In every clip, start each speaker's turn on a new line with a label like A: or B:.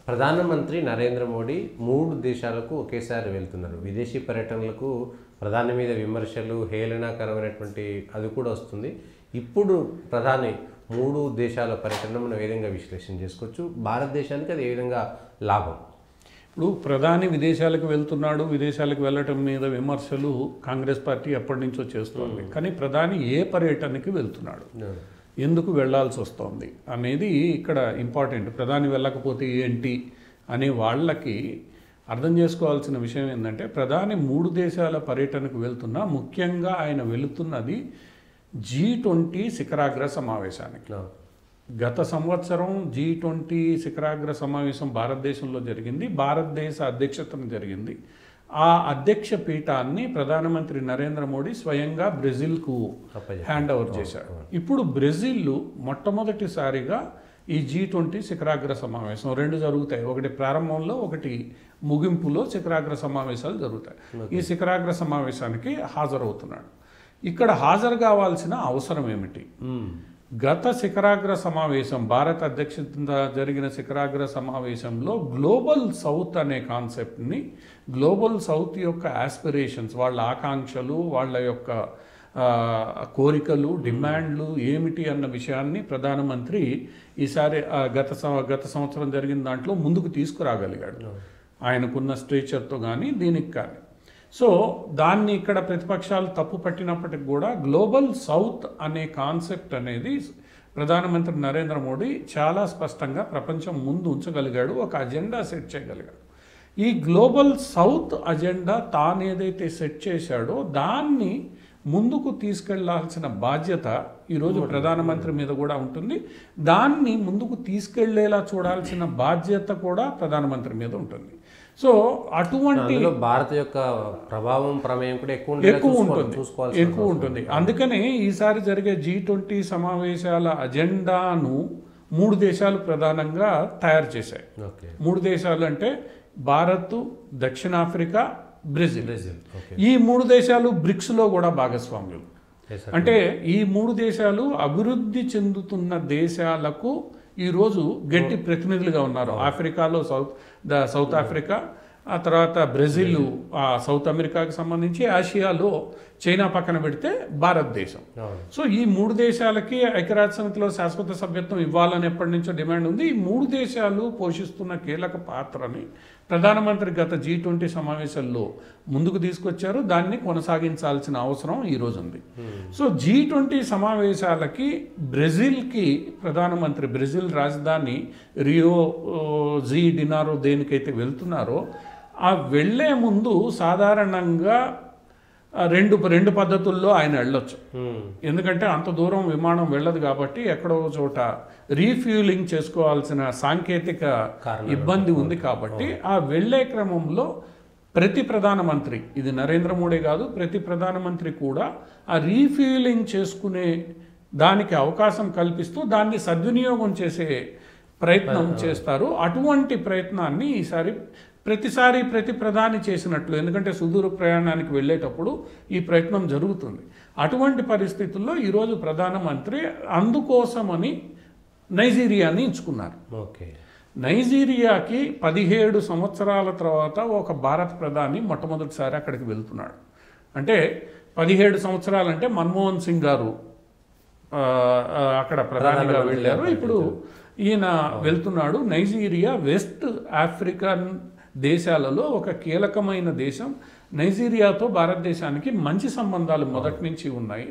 A: ప్రధానమంత్రి నరేంద్ర మోడీ 3 దేశాలకు ఒకేసారి వెళ్తున్నారు. విదేశీ పర్యటనలకు ప్రధాని మీద విమర్శలు, హేళనాకరమైనటువంటి అది కూడా వస్తుంది. ఇప్పుడు ప్రధాని 3 దేశాల పర్యటన మనం ఏ విధంగా విశ్లేషణ చేసుకోవచ్చు? భారతదేశానికి అది ఏ విధంగా లాభం?
B: ఇప్పుడు ప్రధాని విదేశాలకు వెళ్తున్నాడు, విదేశాలకు వెళ్ళటం మీద విమర్శలు కాంగ్రెస్ పార్టీ ఎప్పటి నుంచో చేస్తోంది. కానీ ప్రధాని ఏ పర్యటనకి వెళ్తున్నాడు, ఎందుకు వెళ్లాల్సి వస్తుంది అనేది ఇక్కడ ఇంపార్టెంట్. ప్రధాని వెళ్ళకపోతే ఏంటి అనే వాళ్ళకి అర్థం చేసుకోవాల్సిన విషయం ఏంటంటే, ప్రధాని 3 దేశాల పర్యటనకు వెళ్తున్నా ముఖ్యంగా ఆయన వెళుతున్నది G20 శిఖరాగ్ర సమావేశానికి. గత సంవత్సరం G20 శిఖరాగ్ర సమావేశం భారతదేశంలో జరిగింది. భారతదేశ అధ్యక్షతన జరిగింది. ఆ అధ్యక్ష పీఠాన్ని ప్రధానమంత్రి నరేంద్ర మోడీ స్వయంగా బ్రెజిల్కు హ్యాండ్ ఓవర్ చేశారు. ఇప్పుడు బ్రెజిల్ మొట్టమొదటిసారిగా ఈ G20 శిఖరాగ్ర సమావేశం 2 జరుగుతాయి. ఒకటి ప్రారంభంలో, ఒకటి ముగింపులో శిఖరాగ్ర సమావేశాలు జరుగుతాయి. ఈ శిఖరాగ్ర సమావేశానికి హాజరవుతున్నాడు. ఇక్కడ హాజరు కావాల్సిన అవసరం ఏమిటి? గత శిఖరాగ్ర సమావేశం, భారత అధ్యక్షత జరిగిన శిఖరాగ్ర సమావేశంలో గ్లోబల్ సౌత్ అనే కాన్సెప్ట్ని, గ్లోబల్ సౌత్ యొక్క ఆస్పిరేషన్స్, వాళ్ళ ఆకాంక్షలు, వాళ్ళ యొక్క కోరికలు, డిమాండ్లు ఏమిటి అన్న విషయాన్ని ప్రధానమంత్రి ఈసారి గత సంవత్సరం జరిగిన దాంట్లో ముందుకు తీసుకురాగలిగాడు. ఆయనకున్న స్ట్రేచర్తో కానీ దీనికి కానీ. సో దాన్ని ఇక్కడ ప్రతిపక్షాలు తప్పు పట్టినప్పటికి కూడా గ్లోబల్ సౌత్ అనే కాన్సెప్ట్ అనేది ప్రధానమంత్రి నరేంద్ర మోడీ చాలా స్పష్టంగా ప్రపంచం ముందు ఉంచగలిగాడు, ఒక అజెండా సెట్ చేయగలిగాడు. ఈ గ్లోబల్ సౌత్ అజెండా తాను ఏదైతే సెట్ చేశాడో దాన్ని ముందుకు తీసుకెళ్లాల్సిన బాధ్యత ఈరోజు ప్రధానమంత్రి మీద కూడా ఉంటుంది. దాన్ని ముందుకు తీసుకెళ్లేలా చూడాల్సిన బాధ్యత కూడా ప్రధానమంత్రి మీద ఉంటుంది. సో అటువంటి
A: భారత యొక్క ప్రభావం, ప్రమేయం కూడా
B: ఎక్కువ ఉంటుంది. అందుకనే ఈసారి జరిగే G20 సమావేశాల అజెండాను 3 దేశాలు ప్రధానంగా తయారు చేశాయి. 3 దేశాలు అంటే భారత్, దక్షిణాఫ్రికా, బ్రెజిల్. ఈ 3 దేశాలు బ్రిక్స్లో కూడా భాగస్వాములు. అంటే ఈ 3 దేశాలు అభివృద్ధి చెందుతున్న దేశాలకు ఈరోజు గట్టి ప్రతినిధులుగా ఉన్నారు. ఆఫ్రికాలో సౌత్ ఆఫ్రికా, ఆ తర్వాత బ్రెజిల్ సౌత్ అమెరికాకి సంబంధించి, ఆసియాలో చైనా పక్కన పెడితే భారతదేశం. సో ఈ 3 దేశాలకి ఐక్యరాజ్య సమితిలో శాశ్వత సభ్యత్వం ఇవ్వాలని ఎప్పటి నుంచో డిమాండ్ ఉంది. ఈ 3 దేశాలు పోషిస్తున్న కీలక పాత్రని ప్రధానమంత్రి గత G20 సమావేశాల్లో ముందుకు తీసుకొచ్చారు. దాన్ని కొనసాగించాల్సిన అవసరం ఈరోజు ఉంది. సో G20 సమావేశాలకి బ్రెజిల్కి ప్రధానమంత్రి, బ్రెజిల్ రాజధాని రియో జీ డినారో దేనికైతే వెళ్తున్నారో ఆ వెళ్లే ముందు సాధారణంగా రెండు పద్ధతుల్లో ఆయన వెళ్ళొచ్చు. ఎందుకంటే అంత దూరం విమానం వెళ్ళదు కాబట్టి ఎక్కడో చోట రీఫ్యూలింగ్ చేసుకోవాల్సిన సాంకేతిక ఇబ్బంది ఉంది. కాబట్టి ఆ వెళ్లే క్రమంలో ప్రతి ప్రధానమంత్రి, ఇది నరేంద్ర మోడీ కాదు, ప్రతి ప్రధానమంత్రి కూడా ఆ రీఫ్యూలింగ్ చేసుకునే దానికి అవకాశం కల్పిస్తూ దాన్ని సద్వినియోగం చేసే ప్రయత్నం చేస్తారు. అటువంటి ప్రయత్నాన్ని ఈసారి ప్రతి ప్రధాని చేసినట్లు, ఎందుకంటే సుదూర ప్రయాణానికి వెళ్ళేటప్పుడు ఈ ప్రయత్నం జరుగుతుంది. అటువంటి పరిస్థితుల్లో ఈరోజు ప్రధానమంత్రి అందుకోసమని నైజీరియాని ఎంచుకున్నారు. నైజీరియాకి 17 సంవత్సరాల తర్వాత ఒక భారత ప్రధాని మొట్టమొదటిసారి అక్కడికి వెళ్తున్నాడు. అంటే 17 సంవత్సరాలంటే మన్మోహన్ సింగ్ గారు అక్కడ ప్రధానిగా వెళ్ళారు. ఇప్పుడు ఈయన వెళ్తున్నాడు. నైజీరియా వెస్ట్ ఆఫ్రికన్ దేశాలలో ఒక కీలకమైన దేశం. నైజీరియాతో భారతదేశానికి మంచి సంబంధాలు మొదటి నుంచి ఉన్నాయి,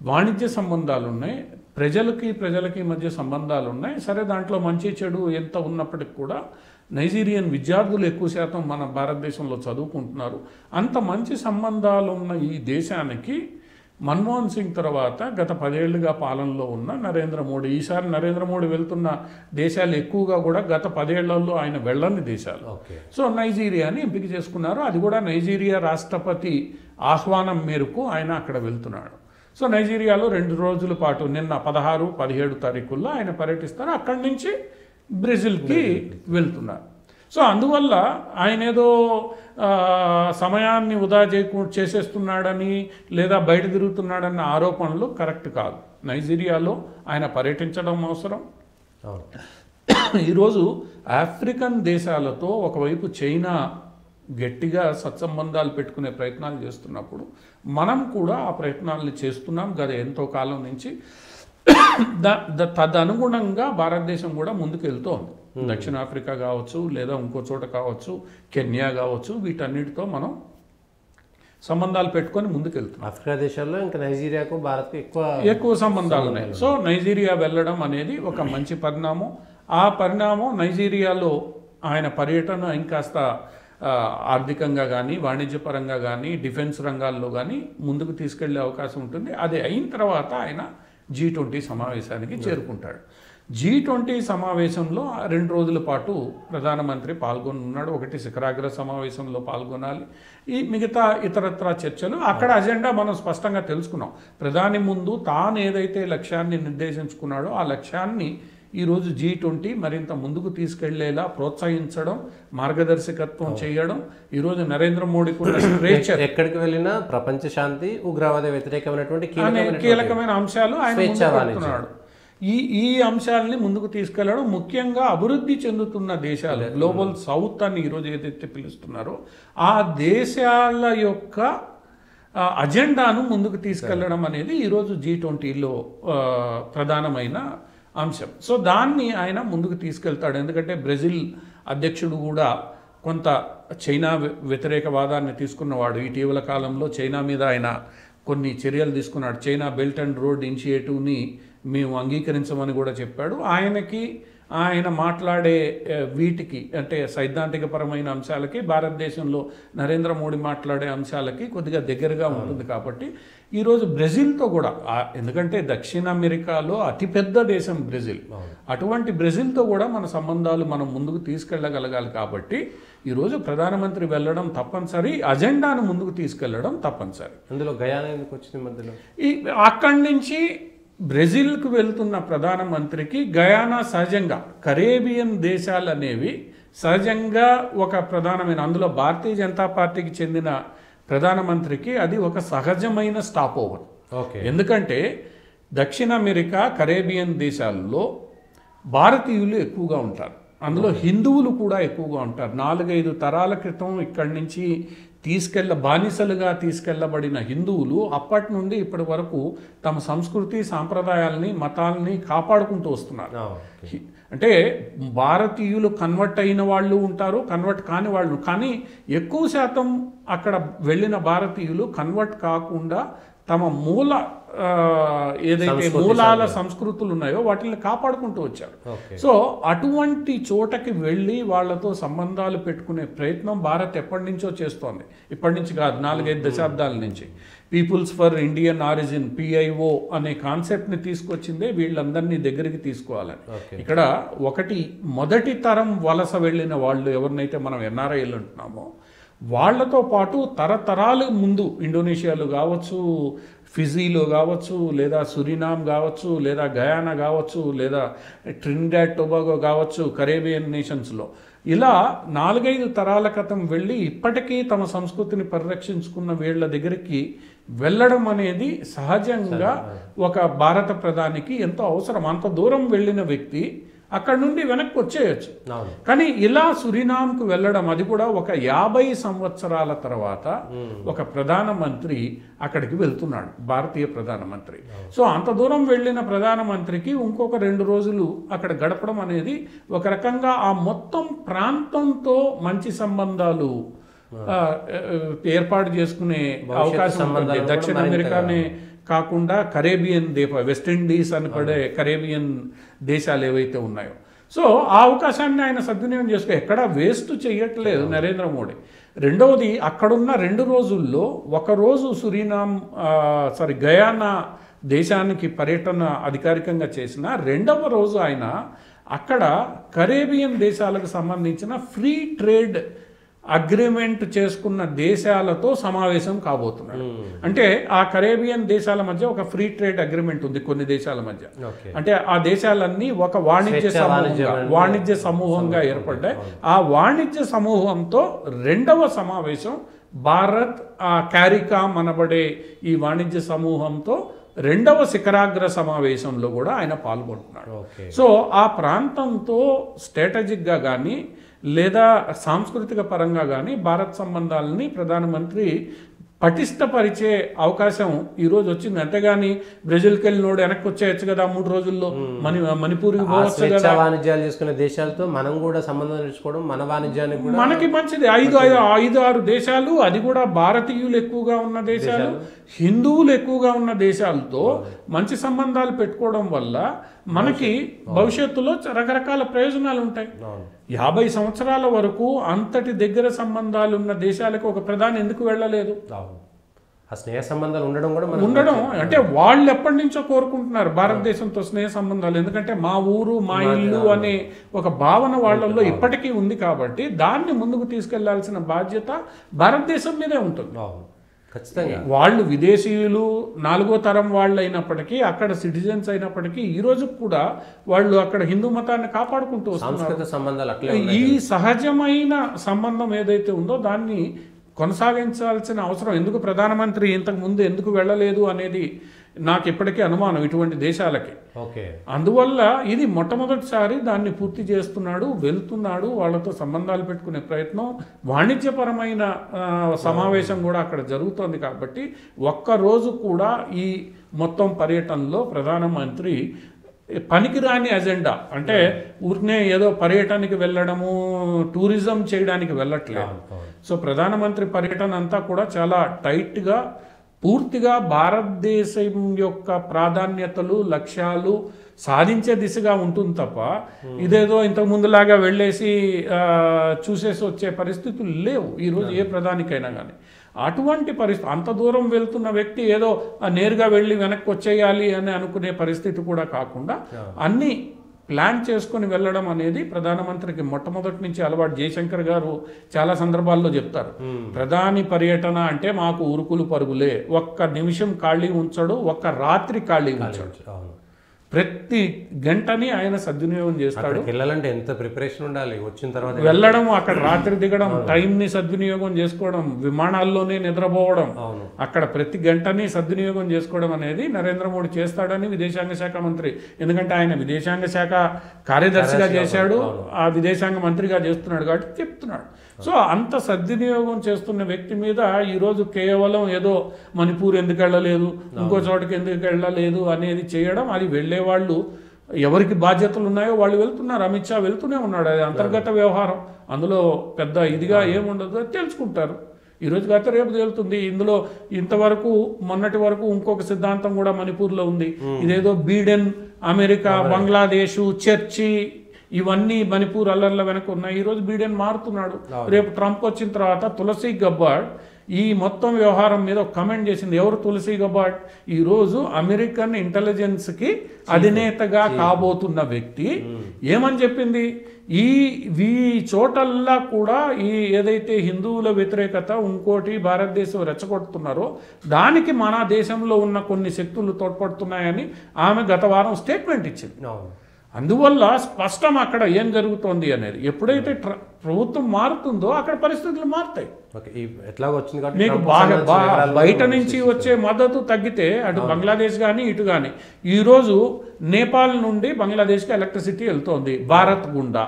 B: వాణిజ్య సంబంధాలు ఉన్నాయి, ప్రజలకి మధ్య సంబంధాలు ఉన్నాయి. సరే, దాంట్లో మంచి చెడు ఎంత ఉన్నప్పటికీ కూడా నైజీరియన్ విద్యార్థులు ఎక్కువ శాతం మన భారతదేశంలో చదువుకుంటున్నారు. అంత మంచి సంబంధాలు ఉన్న ఈ దేశానికి మన్మోహన్ సింగ్ తర్వాత గత 10 ఏళ్లుగా పాలనలో ఉన్న నరేంద్ర మోడీ, ఈసారి నరేంద్ర మోడీ వెళ్తున్న దేశాలు ఎక్కువగా కూడా గత 10 ఏళ్లలో ఆయన వెళ్ళని దేశాలు. సో నైజీరియాని ఎంపిక చేసుకున్నారు. అది కూడా నైజీరియా రాష్ట్రపతి ఆహ్వానం మేరకు ఆయన అక్కడ వెళ్తున్నాడు. సో నైజీరియాలో 2 రోజుల పాటు నిన్న 16, 17 తారీఖుల్లో ఆయన పర్యటిస్తారు. అక్కడి నుంచి బ్రెజిల్కి వెళ్తున్నారు. సో అందువల్ల ఆయన ఏదో సమయాన్ని వృధా చేసేస్తున్నాడని లేదా బయట తిరుగుతున్నాడన్న ఆరోపణలు కరెక్ట్ కాదు. నైజీరియాలో ఆయన పర్యటించడం అవసరం. ఈరోజు ఆఫ్రికన్ దేశాలతో ఒకవైపు చైనా గట్టిగా సత్సంబంధాలు పెట్టుకునే ప్రయత్నాలు చేస్తున్నప్పుడు మనం కూడా ఆ ప్రయత్నాలను చేస్తున్నాం గత ఎంతో కాలం నుంచి. తదనుగుణంగా భారతదేశం కూడా ముందుకు వెళ్తోంది. దక్షిణాఫ్రికా కావచ్చు, లేదా ఇంకో చోట కావచ్చు, కెన్యా కావచ్చు, వీటన్నిటితో మనం సంబంధాలు పెట్టుకొని ముందుకు వెళ్తున్నాం.
A: ఆఫ్రికా దేశాల్లో ఇంకా నైజీరియాకు భారత్కు
B: ఎక్కువ సంబంధాలు ఉన్నాయి. సో నైజీరియా వెళ్ళడం అనేది ఒక మంచి పరిణామం. ఆ పరిణామం నైజీరియాలో ఆయన పర్యటన ఇంకాస్త ఆర్థికంగా కానీ, వాణిజ్యపరంగా కానీ, డిఫెన్స్ రంగాల్లో కానీ ముందుకు తీసుకెళ్లే అవకాశం ఉంటుంది. అది అయిన తర్వాత ఆయన G20 సమావేశానికి చేరుకుంటాడు. G20 సమావేశంలో 2 రోజుల పాటు ప్రధానమంత్రి పాల్గొనున్నాడు. ఒకటి శిఖరాగ్ర సమావేశంలో పాల్గొనాలి, ఈ మిగతా ఇతరత్రా చర్చలు. అక్కడ అజెండా మనం స్పష్టంగా తెలుసుకున్నాం. ప్రధాని ముందు తాను ఏదైతే లక్ష్యాన్ని నిర్దేశించుకున్నాడో ఆ లక్ష్యాన్ని ఈరోజు G20 మరింత ముందుకు తీసుకెళ్లేలా ప్రోత్సహించడం, మార్గదర్శకత్వం చేయడం. ఈరోజు నరేంద్ర మోడీకి ఉన్న స్ట్రేచర్,
A: ఎక్కడికి వెళ్ళినా ప్రపంచ శాంతి, ఉగ్రవాద వ్యతిరేకమైనటువంటి
B: కీలకమైన అంశాలు ఆయన ముందుకు ఈ అంశాలని ముందుకు తీసుకెళ్లడం. ముఖ్యంగా అభివృద్ధి చెందుతున్న దేశాలు, గ్లోబల్ సౌత్ అని ఈరోజు ఏదైతే పిలుస్తున్నారో ఆ దేశాల యొక్క అజెండాను ముందుకు తీసుకెళ్లడం అనేది ఈరోజు G20లో ప్రధానమైన అంశం. సో దాన్ని ఆయన ముందుకు తీసుకెళ్తాడు. ఎందుకంటే బ్రెజిల్ అధ్యక్షుడు కూడా కొంత చైనా వ్యతిరేకవాదాన్ని తీసుకున్నవాడు. ఇటీవల కాలంలో చైనా మీద ఆయన కొన్ని చర్యలు తీసుకున్నాడు. చైనా బెల్ట్ అండ్ రోడ్ ఇనిషియేటివ్ని మేము అంగీకరించమని కూడా చెప్పాడు. ఆయన మాట్లాడే వీటికి అంటే సైద్ధాంతికపరమైన అంశాలకి భారతదేశంలో నరేంద్ర మోడీ మాట్లాడే అంశాలకి కొద్దిగా దగ్గరగా ఉంటుంది. కాబట్టి ఈరోజు బ్రెజిల్తో కూడా, ఎందుకంటే దక్షిణ అమెరికాలో అతిపెద్ద దేశం బ్రెజిల్, అటువంటి బ్రెజిల్తో కూడా మన సంబంధాలు మనం ముందుకు తీసుకెళ్ళగలగాలి. కాబట్టి ఈరోజు ప్రధానమంత్రి వెళ్ళడం తప్పనిసరి, అజెండాను ముందుకు తీసుకెళ్లడం తప్పనిసరి.
A: అందులో గయానా ఎందుకు వచ్చింది మధ్యలో?
B: అక్కడి నుంచి బ్రెజిల్కు వెళ్తున్న ప్రధానమంత్రికి గయానా సహజంగా, కరేబియన్ దేశాలు అనేవి సహజంగా ఒక ప్రధానమైన, అందులో భారతీయ జనతా పార్టీకి చెందిన ప్రధానమంత్రికి అది ఒక సహజమైన స్టాప్ ఓవర్. ఎందుకంటే దక్షిణ అమెరికా, కరేబియన్ దేశాల్లో భారతీయులు ఎక్కువగా ఉంటారు, అందులో హిందువులు కూడా ఎక్కువగా ఉంటారు. 4-5 తరాల క్రితం ఇక్కడి నుంచి బానిసలుగా తీసుకెళ్లబడిన హిందువులు అప్పటి నుండి ఇప్పటి వరకు తమ సంస్కృతి, సాంప్రదాయాలని, మతాలని కాపాడుకుంటూ వస్తున్నారు. అంటే భారతీయులు కన్వర్ట్ అయిన వాళ్ళు ఉంటారు, కన్వర్ట్ కాని వాళ్ళు, కానీ ఎక్కువ శాతం అక్కడ వెళ్ళిన భారతీయులు కన్వర్ట్ కాకుండా తమ ఏదైతే మూలాల సంస్కృతులు ఉన్నాయో వాటిని కాపాడుకుంటూ వచ్చారు. సో అటువంటి చోటకి వెళ్ళి వాళ్లతో సంబంధాలు పెట్టుకునే ప్రయత్నం భారత్ ఎప్పటి నుంచో చేస్తోంది. ఇప్పటి నుంచి కాదు, 4-5 దశాబ్దాల నుంచి. Peoples for Indian origin, PIO అనే కాన్సెప్ట్ని తీసుకొచ్చిందే వీళ్ళందరినీ దగ్గరికి తీసుకోవాలని. ఇక్కడ మొదటి తరం వలస వెళ్ళిన వాళ్ళు ఎవరినైతే మనం NRIలు అంటున్నామో వాళ్లతో పాటు తరతరాలు ముందు ఇండోనేషియాలో కావచ్చు, ఫిజీలో కావచ్చు, లేదా సురినామ్ కావచ్చు, లేదా గయానా కావచ్చు, లేదా ట్రినిడాడ్ టొబాగో కావచ్చు, కరేబియన్ నేషన్స్లో ఇలా 4-5 తరాల క్రితం వెళ్ళి ఇప్పటికీ తమ సంస్కృతిని పరిరక్షించుకున్న వీళ్ళ దగ్గరికి వెళ్ళడం అనేది సహజంగా ఒక భారత ప్రధానికి ఎంతో అవసరం. అంత దూరం వెళ్ళిన వ్యక్తి అక్కడ నుండి వెనక్కి వచ్చేయచ్చు. కానీ ఇలా సురినామ్కు వెళ్ళడం, అది కూడా ఒక 50 సంవత్సరాల తర్వాత ఒక ప్రధానమంత్రి అక్కడికి వెళ్తున్నాడు, భారతీయ ప్రధానమంత్రి. సో అంత దూరం వెళ్ళిన ప్రధానమంత్రికి ఇంకొక 2 రోజులు అక్కడ గడపడం అనేది ఒక రకంగా ఆ మొత్తం ప్రాంతంతో మంచి సంబంధాలు ఏర్పాటు చేసుకునే అవకాశం ఉంటుంది. దక్షిణ అమెరికానే కాకుండా కరేబియన్ వెస్ట్ ఇండీస్ అని పడే కరేబియన్ దేశాలు ఏవైతే ఉన్నాయో, సో ఆ అవకాశాన్ని ఆయన సద్వినియోగం చేసుకో, ఎక్కడా వేస్ట్ చేయట్లేదు నరేంద్ర మోడీ. రెండవది, అక్కడున్న 2 రోజుల్లో ఒకరోజు గయానా దేశానికి పర్యటన అధికారికంగా చేసిన, రెండవ రోజు ఆయన అక్కడ కరేబియన్ దేశాలకు సంబంధించిన ఫ్రీ ట్రేడ్ అగ్రిమెంట్ చేసుకున్న దేశాలతో సమావేశం కాబోతున్నాడు. అంటే ఆ కరేబియన్ దేశాల మధ్య ఒక ఫ్రీ ట్రేడ్ అగ్రిమెంట్ ఉంది కొన్ని దేశాల మధ్య. అంటే ఆ దేశాలన్నీ ఒక వాణిజ్య సమూహంగా ఏర్పడ్డాయి. ఆ వాణిజ్య సమూహంతో రెండవ సమావేశం భారత్, ఆ క్యారికామ్ అనబడే ఈ వాణిజ్య సమూహంతో రెండవ శిఖరాగ్ర సమావేశంలో కూడా ఆయన పాల్గొంటున్నాడు. సో ఆ ప్రాంతంతో స్ట్రాటజిక్గా కానీ లేదా సాంస్కృతిక పరంగా కానీ భారత్ సంబంధాలని ప్రధానమంత్రి పటిష్టపరిచే అవకాశం ఈరోజు వచ్చింది. అంతేగాని బ్రెజిల్కి వెళ్ళినోడు వెనక్కి వచ్చేయచ్చు కదా 3 రోజుల్లో, మణిపూర్కి పోవచ్చు కదా.
A: వాణిజ్యాలు చేసుకునే దేశాలతో మనం కూడా సంబంధం తెచ్చుకోవడం మన వాణిజ్యానికి కూడా
B: మనకి మంచిది. 5-6 దేశాలు, అది కూడా భారతీయులు ఎక్కువగా ఉన్న దేశాలు, హిందువులు ఎక్కువగా ఉన్న దేశాలతో మంచి సంబంధాలు పెట్టుకోవడం వల్ల మనకి భవిష్యత్తులో రకరకాల ప్రయోజనాలు ఉంటాయి. 50 సంవత్సరాల వరకు అంతటి దగ్గర సంబంధాలు ఉన్న దేశాలకు ఒక ప్రధాని ఎందుకు వెళ్ళలేదు?
A: ఆ స్నేహ సంబంధాలు ఉండడం
B: అంటే వాళ్ళు ఎప్పటి నుంచో కోరుకుంటున్నారు భారతదేశంతో స్నేహ సంబంధాలు. ఎందుకంటే మా ఊరు మా ఇల్లు అనే ఒక భావన వాళ్ళల్లో ఇప్పటికీ ఉంది. కాబట్టి దాన్ని ముందుకు తీసుకెళ్లాల్సిన బాధ్యత భారతదేశం మీదే ఉంటుంది. వాళ్ళు విదేశీయులు 4వ తరం వాళ్ళు అయినప్పటికీ, అక్కడ సిటిజన్స్ అయినప్పటికీ ఈ రోజు కూడా వాళ్ళు అక్కడ హిందూ మతాన్ని కాపాడుకుంటూ వస్తున్నారు. ఈ సహజమైన సంబంధం ఏదైతే ఉందో దాన్ని కొనసాగించాల్సిన అవసరం ఎందుకు ప్రధానమంత్రి ఇంతకు ముందు ఎందుకు వెళ్ళలేదు అనేది నాకు ఇప్పటికీ అనుమానం ఇటువంటి దేశాలకి. అందువల్ల ఇది మొట్టమొదటిసారి దాన్ని పూర్తి చేస్తున్నాడు, వెళ్తున్నాడు, వాళ్ళతో సంబంధాలు పెట్టుకునే ప్రయత్నం, వాణిజ్యపరమైన సమావేశం కూడా అక్కడ జరుగుతోంది. కాబట్టి ఒక్కరోజు కూడా ఈ మొత్తం పర్యటనలో ప్రధానమంత్రి పనికిరాని అజెండా, అంటే ఊరినే ఏదో పర్యటనకి వెళ్ళడము, టూరిజం చేయడానికి వెళ్ళట్లేదు. సో ప్రధానమంత్రి పర్యటన అంతా కూడా చాలా టైట్గా, పూర్తిగా భారతదేశం యొక్క ప్రాధాన్యతలు, లక్ష్యాలు సాధించే దిశగా ఉంటుంది తప్ప ఇదేదో ఇంతకు ముందులాగా వెళ్ళేసి చూసేసి వచ్చే పరిస్థితులు లేవు ఈరోజు ఏ ప్రధానికైనా కానీ. అటువంటి పరిస్థితి, అంత దూరం వెళ్తున్న వ్యక్తి ఏదో నేరుగా వెళ్ళి వెనక్కి వచ్చేయాలి అని అనుకునే పరిస్థితి కూడా కాకుండా అన్నీ ప్లాన్ చేసుకుని వెళ్ళడం అనేది ప్రధానమంత్రికి మొట్టమొదటి నుంచి అలవాటు. జయశంకర్ గారు చాలా సందర్భాల్లో చెప్తారు, ప్రధాని పర్యటన అంటే మాకు ఉరుకులు పరుగులే, ఒక్క నిమిషం ఖాళీ ఉంచడు, ఒక్క రాత్రి ఖాళీ ఉంచడు, ప్రతి గంటని ఆయన సద్వినియోగం చేస్తాడు.
A: వెళ్ళాలంటే ఎంత ప్రిపరేషన్ ఉండాలి, వచ్చిన తర్వాత
B: వెళ్ళడం, అక్కడ రాత్రి దిగడం, టైంని సద్వినియోగం చేసుకోవడం, విమానాల్లోనే నిద్రపోవడం, అక్కడ ప్రతి గంటని సద్వినియోగం చేసుకోవడం అనేది నరేంద్ర మోడీ చేస్తాడని విదేశాంగ శాఖ మంత్రి, ఎందుకంటే ఆయన విదేశాంగ శాఖ కార్యదర్శిగా చేశాడు, ఆ విదేశాంగ మంత్రిగా చేస్తున్నాడు కాబట్టి చెప్తున్నాడు. సో అంత సద్వినియోగం చేస్తున్న వ్యక్తి మీద ఈరోజు కేవలం ఏదో మణిపూర్ ఎందుకు వెళ్ళలేదు, ఇంకో చోటకి ఎందుకు వెళ్ళలేదు అనేది చేయడం, అది వెళ్ళేవాళ్ళు ఎవరికి బాధ్యతలు ఉన్నాయో వాళ్ళు వెళ్తున్నారు. అమిత్ షా వెళ్తూనే ఉన్నాడు, అది అంతర్గత వ్యవహారం, అందులో పెద్ద ఇదిగా ఏముండదు, తెలుసుకుంటారు. ఈరోజు కాకపోతే రేపు తేలుతుంది. ఇందులో ఇంతవరకు మొన్నటి వరకు ఇంకొక సిద్ధాంతం కూడా మణిపూర్లో ఉంది, ఇదేదో బీడెన్, అమెరికా, బంగ్లాదేశ్, చర్చి, ఇవన్నీ మణిపూర్ అల్లర్ల వెనక ఉన్నాయి. ఈరోజు బీడెన్ మారుతున్నాడు, రేపు ట్రంప్ వచ్చిన తర్వాత తులసి గబ్బార్డ్ ఈ మొత్తం వ్యవహారం మీద ఒక కమెంట్ చేసింది. ఎవరు తులసి గబ్బార్డ్? ఈరోజు అమెరికన్ ఇంటెలిజెన్స్కి అధినేతగా కాబోతున్న వ్యక్తి ఏమని చెప్పింది, ఈ చోటల్లా కూడా ఈ ఏదైతే హిందువుల వ్యతిరేకత ఇంకోటి భారతదేశం రెచ్చగొడుతున్నారో దానికి మన దేశంలో ఉన్న కొన్ని శక్తులు తోడ్పడుతున్నాయని ఆమె గత వారం స్టేట్మెంట్ ఇచ్చింది. అందువల్ల స్పష్టం అక్కడ ఏం జరుగుతోంది అనేది. ఎప్పుడైతే ప్రభుత్వం మారుతుందో అక్కడ పరిస్థితులు మారుతాయి. మీకు బాగా బయట నుంచి వచ్చే మద్దతు తగ్గితే అటు బంగ్లాదేశ్ కానీ ఇటు కానీ, ఈరోజు నేపాల్ నుండి బంగ్లాదేశ్కి ఎలక్ట్రిసిటీ వెళ్తోంది భారత్ గుండా,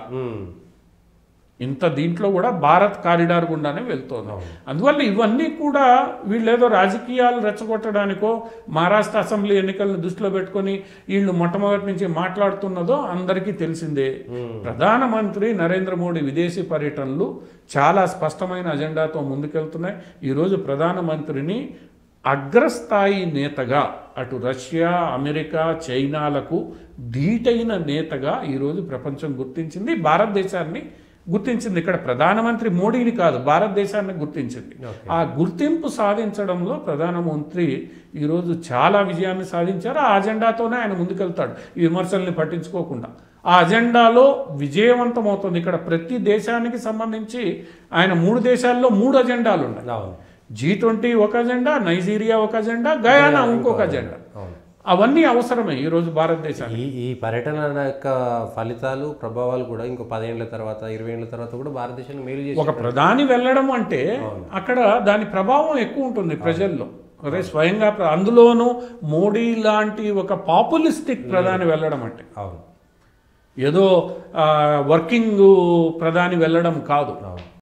B: ఇంత దీంట్లో కూడా భారత్ కారిడార్ గుండానే వెళ్తోంది. అందువల్ల ఇవన్నీ కూడా వీళ్ళేదో రాజకీయాలు రెచ్చగొట్టడానికో మహారాష్ట్ర అసెంబ్లీ ఎన్నికలను దృష్టిలో పెట్టుకొని వీళ్ళు మొట్టమొదటి నుంచి మాట్లాడుతున్నదో అందరికీ తెలిసిందే. ప్రధానమంత్రి నరేంద్ర మోడీ విదేశీ పర్యటనలు చాలా స్పష్టమైన అజెండాతో ముందుకెళ్తున్నాయి. ఈరోజు ప్రధానమంత్రిని అగ్రస్థాయి నేతగా, అటు రష్యా, అమెరికా, చైనాలకు ధీటైన నేతగా ఈరోజు ప్రపంచం గుర్తించింది, భారతదేశాన్ని గుర్తించింది. ఇక్కడ ప్రధానమంత్రి మోడీని కాదు, భారతదేశాన్ని గుర్తించింది. ఆ గుర్తింపు సాధించడంలో ప్రధానమంత్రి ఈరోజు చాలా విజయాన్ని సాధించారు. ఆ అజెండాతోనే ఆయన ముందుకెళ్తాడు, ఈ విమర్శల్ని పట్టించుకోకుండా. ఆ అజెండాలో విజయవంతం అవుతుంది. ఇక్కడ ప్రతి దేశానికి సంబంధించి ఆయన 3 దేశాల్లో 3 అజెండాలు ఉన్నాయి. G20 ఒక అజెండా, నైజీరియా ఒక అజెండా, గయానా ఇంకొక అజెండా. అవన్నీ అవసరమే ఈరోజు భారతదేశానికి.
A: ఈ పర్యటన యొక్క ఫలితాలు, ప్రభావాలు కూడా ఇంకో 10 ఏళ్ల తర్వాత, 20 ఏళ్ల తర్వాత కూడా భారతదేశానికి మేలు చేసి,
B: ఒక ప్రధాని వెళ్ళడం అంటే అక్కడ దాని ప్రభావం ఎక్కువ ఉంటుంది ప్రజల్లో. అదే స్వయంగా అందులోనూ మోడీ లాంటి ఒక పాపులిస్టిక్ ప్రధాని వెళ్ళడం అంటే
A: అవును
B: ఏదో వర్కింగ్ ప్రధాని వెళ్ళడం కాదు.